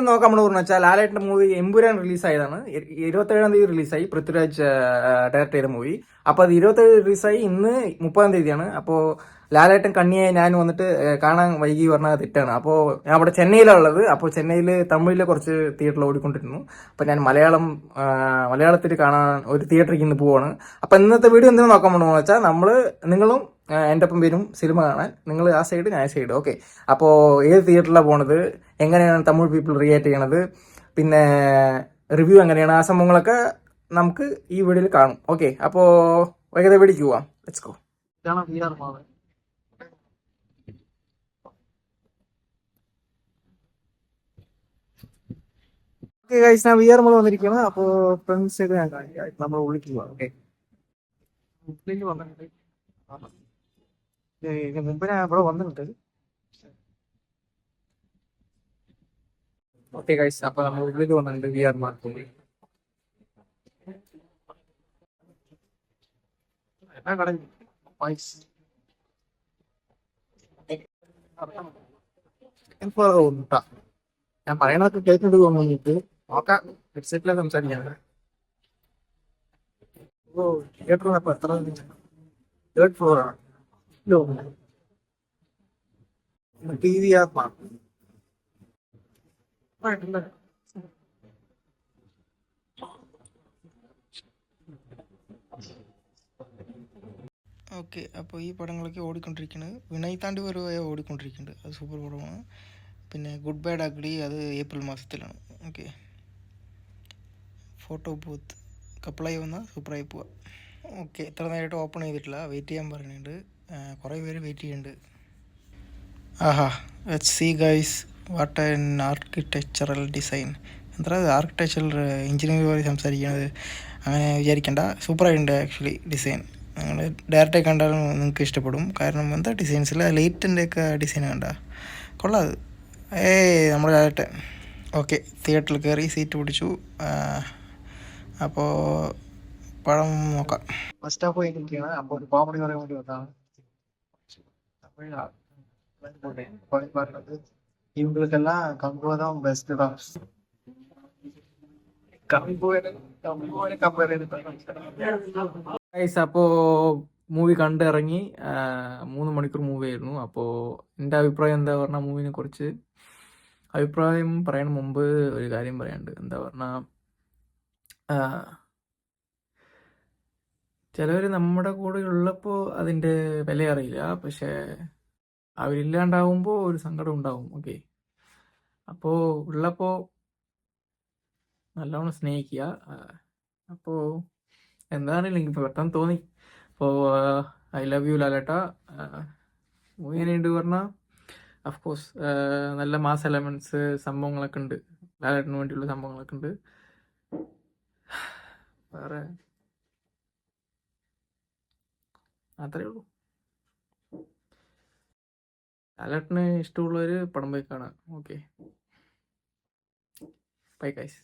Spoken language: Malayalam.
എന്താ നോക്കാൻ പറഞ്ഞു വെച്ചാൽ ലാലേട്ടന്റെ മൂവി എമ്പുരാൻ റിലീസായതാണ്. 27-ാം തീയതി റിലീസായി. പൃഥ്വിരാജ് ഡയറക്ട് ചെയ്ത മൂവി. അപ്പൊ അത് 27 റിലീസായി. ഇന്ന് 30-ാം തീയതിയാണ്. അപ്പോ ലാലേട്ടൻ കണ്ണിയായി ഞാൻ വന്നിട്ട് കാണാൻ വൈകി പറഞ്ഞത് തെറ്റാണ്. അപ്പോൾ ഞാൻ അവിടെ ചെന്നൈയിലാണ് ഉള്ളത്. അപ്പോൾ ചെന്നൈയിൽ തമിഴിലെ കുറച്ച് തിയേറ്ററിൽ ഓടിക്കൊണ്ടിരുന്നു. അപ്പോൾ ഞാൻ മലയാളത്തിൽ കാണാൻ ഒരു തിയേറ്ററിൽ ഇന്ന് പോവാണ്. അപ്പോൾ ഇന്നത്തെ വീഡിയോ എന്തിനാ നോക്കാൻ പോകുന്നത് വെച്ചാൽ നിങ്ങളും എൻ്റെ ഒപ്പം വരും സിനിമ കാണാൻ. നിങ്ങൾ ആ സൈഡ്, ഞാൻ സൈഡ്. ഓക്കെ. അപ്പോൾ ഏത് തിയേറ്ററിലാണ് പോണത്, എങ്ങനെയാണ് തമിഴ് പീപ്പിൾ റിയാക്ട് ചെയ്യണത്, പിന്നെ റിവ്യൂ എങ്ങനെയാണ്, ആ സംഭവങ്ങളൊക്കെ നമുക്ക് ഈ വീഡിയോയിൽ കാണും. ഓക്കെ. അപ്പോൾ വേഗത വീഡിയോക്ക് പോവാം. Let's go. ഇതാണ് VR മാൾ. ഓക്കെ ഗൈസ്, ഞാൻ VR മാൾ വന്നിരിക്കുകയാണ്. അപ്പോൾ ഫ്രണ്ട്സ് സൈഡ് ഞാൻ കാണിക്കാം. നമ്മൾ ഉള്ളിലേക്ക് പോവാം. ഓക്കെ. ഉള്ളിൽ വന്നിട്ടുണ്ട്. മുമ്പ് ഞാൻ ഇവിടെ വന്നിട്ടുണ്ട്. ഓക്കെ ഗൈസ്, അപ്പൊ നമ്മൾ ഉള്ളിൽ വന്നിട്ടുണ്ട് VR മാർക്കിൽ. എന്നാ കടഞ്ഞു ഞാൻ പറയണതൊക്കെ കേൾക്കുന്നത് തോന്നുന്നു. നോക്കാം, ഹെഡ്സെറ്റിലാണ് സംസാരിക്കാണ്. ഓ, തിയേറ്റർ അപ്പൊ എത്ര 3rd floor ആണ്. TV okay. അപ്പോൾ ഈ പടങ്ങളൊക്കെ ഓടിക്കൊണ്ടിരിക്കുന്നത് വിനയ് താണ്ടി വരുവായ ഓടിക്കൊണ്ടിരിക്കുന്നുണ്ട്. അത് സൂപ്പർ പടമാണ്. പിന്നെ ഗുഡ് ബാഡ് അഗ്ലി അത് ഏപ്രിൽ മാസത്തിലാണ്. ഓക്കെ. ഫോട്ടോ ബൂത്ത് കപ്പിളായി വന്നാൽ സൂപ്പറായി പോവാം. ഓക്കെ. ഇത്ര നേരമായിട്ട് ഓപ്പൺ ചെയ്തിട്ടില്ല, വെയിറ്റ് ചെയ്യാൻ പറയുന്നുണ്ട്. കുറേ പേര് വെയിറ്റ് ചെയ്യുന്നുണ്ട്. ആഹാ, let's see guys, what an architectural design. എന്താ ആർക്കിടെക്ചറൽ എഞ്ചിനീയർ പോലെ സംസാരിക്കുന്നത്, അങ്ങനെ വിചാരിക്കേണ്ട. സൂപ്പറായിട്ടുണ്ട് ആക്ച്വലി ഡിസൈൻ. നിങ്ങൾ ഡയറക്റ്റായി കണ്ടാലും നിങ്ങൾക്ക് ഇഷ്ടപ്പെടും. കാരണം എന്താ ഡിസൈൻസിൽ ലൈറ്റിൻ്റെയൊക്കെ ഡിസൈൻ കണ്ട കൊള്ളാം. അത് നമ്മൾ ലാലേട്ടൻ. ഓക്കെ. തിയേറ്ററിൽ കയറി സീറ്റ് പിടിച്ചു. അപ്പോൾ പടം നോക്കാം. ഫസ്റ്റ് ഹാഫ് കഴിഞ്ഞിരിക്കുകയാണ്. അപ്പോൾ ഒരു കോമഡി പറയാൻ വേണ്ടി വന്നതാണ്. പറഞ്ഞത് ഇവங்களுக்கெல்லாம் கம்புதான் பெஸ்ட் தான். അപ്പോ മൂവി കണ്ടിറങ്ങി. 3 മണിക്കൂർ മൂവി ആയിരുന്നു. അപ്പോൾ എൻ്റെ അഭിപ്രായം എന്താ പറഞ്ഞാൽ, മൂവിനെ കുറിച്ച് അഭിപ്രായം പറയാൻ മുമ്പ് ഒരു കാര്യം പറയാനുണ്ട്. എന്താ പറഞ്ഞാൽ, ചിലവർ നമ്മുടെ കൂടെ ഉള്ളപ്പോൾ അതിൻ്റെ വില അറിയില്ല. പക്ഷേ അവരില്ലാണ്ടാവുമ്പോൾ ഒരു സങ്കടം ഉണ്ടാവും. ഓക്കെ. അപ്പോൾ ഉള്ളപ്പോൾ നല്ലോണം സ്നേഹിക്കുക. അപ്പോൾ എന്താണെങ്കിലും എനിക്ക് പെട്ടെന്ന് തോന്നി. അപ്പോൾ ഐ ലവ് യു ലാലേട്ട. മൂവി എങ്ങനെയുണ്ട് പറഞ്ഞാൽ, അഫ്കോഴ്സ് നല്ല മാസ് എലമെൻറ്റ്സ് സംഭവങ്ങളൊക്കെ ഉണ്ട്. ലാലേട്ടന് വേണ്ടിയുള്ള സംഭവങ്ങളൊക്കെ ഉണ്ട്. വേറെ അത്രയേ ഉള്ളൂ. ലാലേട്ടന് ഇഷ്ടമുള്ളവർ പടം പോയി കാണാം. ഓക്കെ. Bye guys.